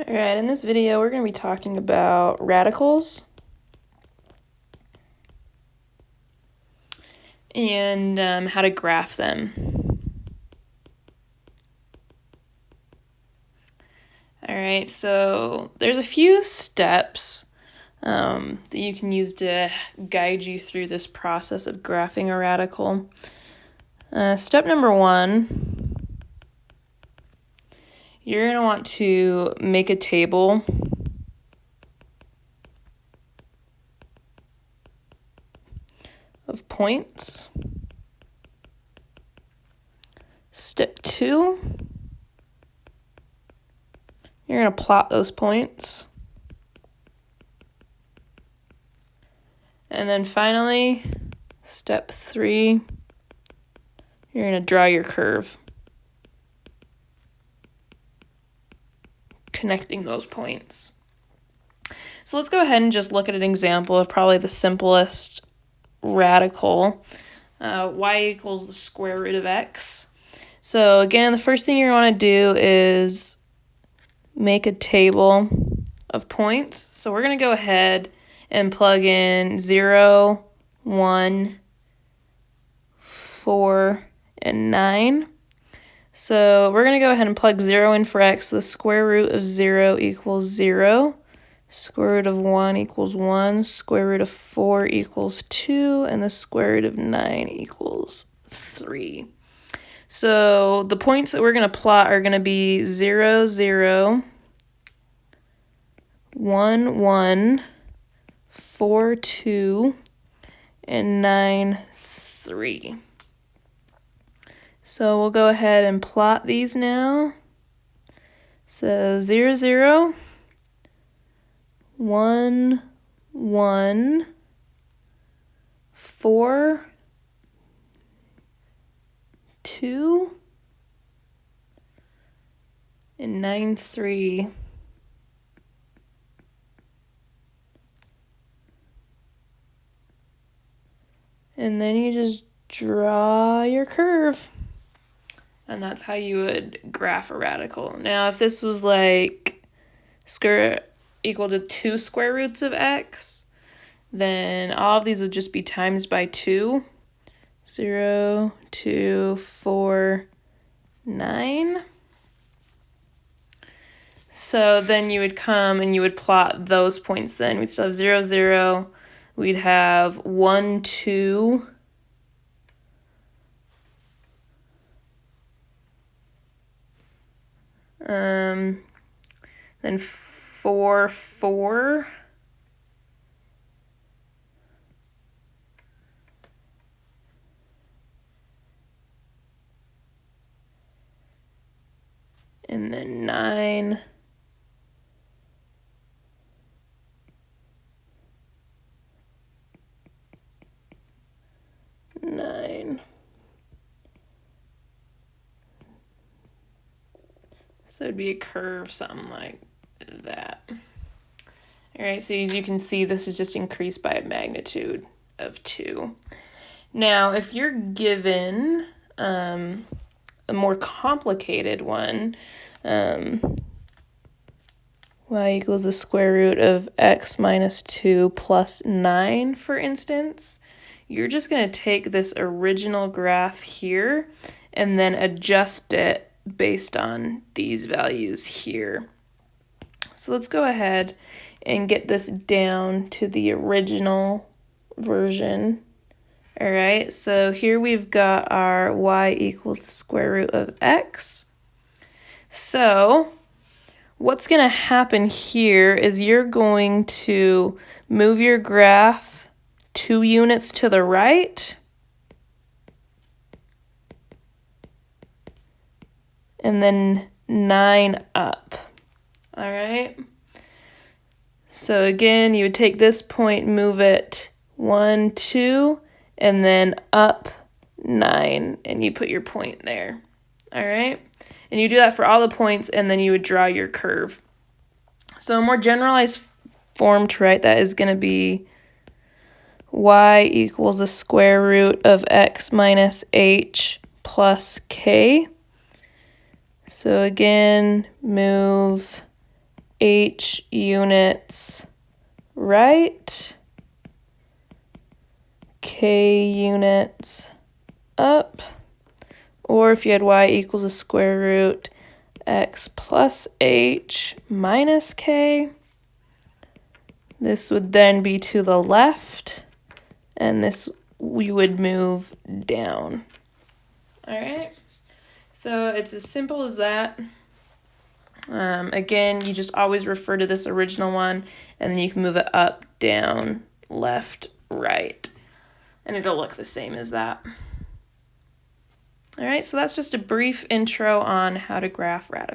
Alright, in this video we're going to be talking about radicals and how to graph them. Alright, so there's a few steps that you can use to guide you through this process of graphing a radical. Step number 1, you're going to want to make a table of points. Step 2, you're going to plot those points. And then finally, step 3, you're going to draw your curve, connecting those points. So let's go ahead and just look at an example of probably the simplest radical. Y equals the square root of x. So again, the first thing you want to do is make a table of points. So we're going to go ahead and plug in 0, 1, 4, and 9. So we're going to go ahead and plug 0 in for x. So the square root of 0 equals 0. Square root of 1 equals 1. Square root of 4 equals 2. And the square root of 9 equals 3. So the points that we're going to plot are going to be 0, 0, 1, 1, 4, 2, and 9, 3. So we'll go ahead and plot these now. So 0, 0, 1, 1, 4, 2, and 9, 3. And then you just draw your curve. And that's how you would graph a radical. Now, if this was like square equal to 2 square roots of x, then all of these would just be times by 2. 0, 2, 4, 9. So then you would come and you would plot those points then. We'd still have 0, 0. We'd have 1, 2. Then 4, 4. And then 9. 9. So it'd be a curve, something like that. All right, so as you can see, this is just increased by a magnitude of 2. Now, if you're given a more complicated one, y equals the square root of x minus 2 plus 9, for instance, you're just going to take this original graph here and then adjust it based on these values here. So let's go ahead and get this down to the original version. All right, so here we've got our y equals the square root of x. So what's going to happen here is you're going to move your graph 2 units to the right and then 9 up. All right. So again, you would take this point, move it 1, 2, and then up 9, and you put your point there. All right. And you do that for all the points, and then you would draw your curve. So a more generalized form to write that is going to be y equals the square root of x minus h plus k. So again, move h units right, k units up, or if you had y equals a square root x plus h minus k, this would then be to the left, and this we would move down. All right, so it's as simple as that. Again, you just always refer to this original one, and then you can move it up, down, left, right, and it'll look the same as that. All right, so that's just a brief intro on how to graph radicals.